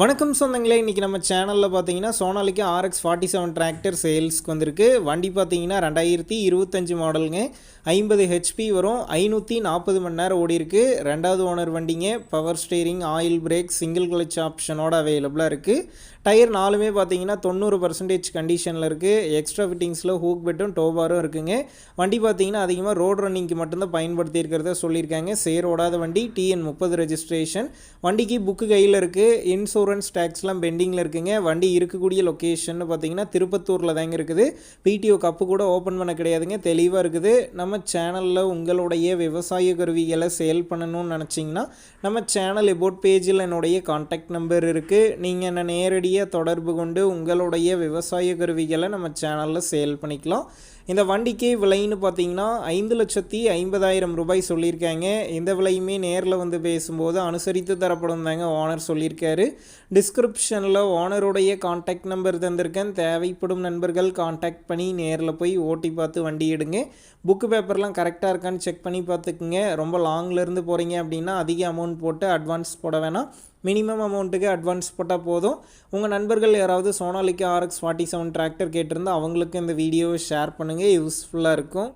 வணக்கம் சொந்தங்களே, இன்றைக்கி நம்ம சேனலில் பார்த்தீங்கன்னா சோனாலிக்கா RX-47 டிராக்டர் சேல்ஸ்க்கு வந்திருக்கு. வண்டி பார்த்தீங்கன்னா 2025 மாடலுங்க. 50 ஹெச்பி வரும். 540 மணி நேரம் ஓடிருக்கு. ரெண்டாவது ஓனர் வண்டிங்க. Power steering, oil brake, single clutch ஆப்ஷனோட அவைலபிளாக இருக்குது. டயர் நாலுமே பார்த்தீங்கன்னா 90% கண்டிஷனில் இருக்குது. எக்ஸ்ட்ரா ஃபிட்டிங்ஸில் ஹூக் பெட்டும் டோபாரும் இருக்குங்க. வண்டி பார்த்தீங்கன்னா அதிகமாக ரோட் ரன்னிங்க்கு மட்டும்தான் பயன்படுத்தியிருக்கிறத சொல்லியிருக்காங்க. சேர் ஓடாத வண்டி, TN30 ரெஜிஸ்ட்ரேஷன். வண்டிக்கு புக்கு கையில் இருக்குது. இன்சூரன்ஸ் டேக்ஸ்லாம் பெண்டிங்கில் இருக்குங்க. வண்டி இருக்கக்கூடிய லொக்கேஷன் பார்த்தீங்கன்னா திருப்பத்தூரில் தாங்க இருக்குது. PTO கப்பு கூட ஓப்பன் பண்ண கிடையாதுங்க. தெளிவாக இருக்குது. நம்ம சேனலில் உங்களுடைய விவசாய கருவிகளை சேல் பண்ணணும்னு நினச்சிங்கன்னா நம்ம சேனல் எபோட் பேஜில் என்னுடைய கான்டாக்ட் நம்பர் இருக்குது. நீங்கள் என்ன நேரடியாக தொடர்பு கொண்டு உங்களுடைய விவசாய கருவிகளை நம்ம சேனலில் சேல் பண்ணிக்கலாம். இந்த வண்டிக்கு விலைன்னு பார்த்தீங்கன்னா 5,50,000 ரூபாய் சொல்லியிருக்காங்க. இந்த விலையுமே நேரில் வந்து பேசும்போது அனுசரித்து தரப்படும் தாங்க ஓனர் சொல்லியிருக்காரு. டிஸ்கிரிப்ஷனில் ஓனருடைய கான்டாக்ட் நம்பர் தந்திருக்கேன். தேவைப்படும் நண்பர்கள் கான்டாக்ட் பண்ணி நேரில் போய் ஓட்டி பார்த்து வண்டி எடுங்க. புக்கு பேப்பர்லாம் கரெக்டாக இருக்கான்னு செக் பண்ணி பார்த்துக்குங்க. ரொம்ப லாங்லேருந்து போகிறீங்க அப்படின்னா அதிக அமௌண்ட் போட்டு அட்வான்ஸ் போட வேணாம். மினிமம் அமௌண்ட்டுக்கு அட்வான்ஸ் போட்டால் போதும். உங்கள் நண்பர்கள் யாராவது சோனாலிக்கா RX-47 டிராக்டர் கேட்டிருந்தால் அவங்களுக்கு இந்த வீடியோவை ஷேர் பண்ணுங்கள். யூஸ்ஃபுல்லாக இருக்கும்.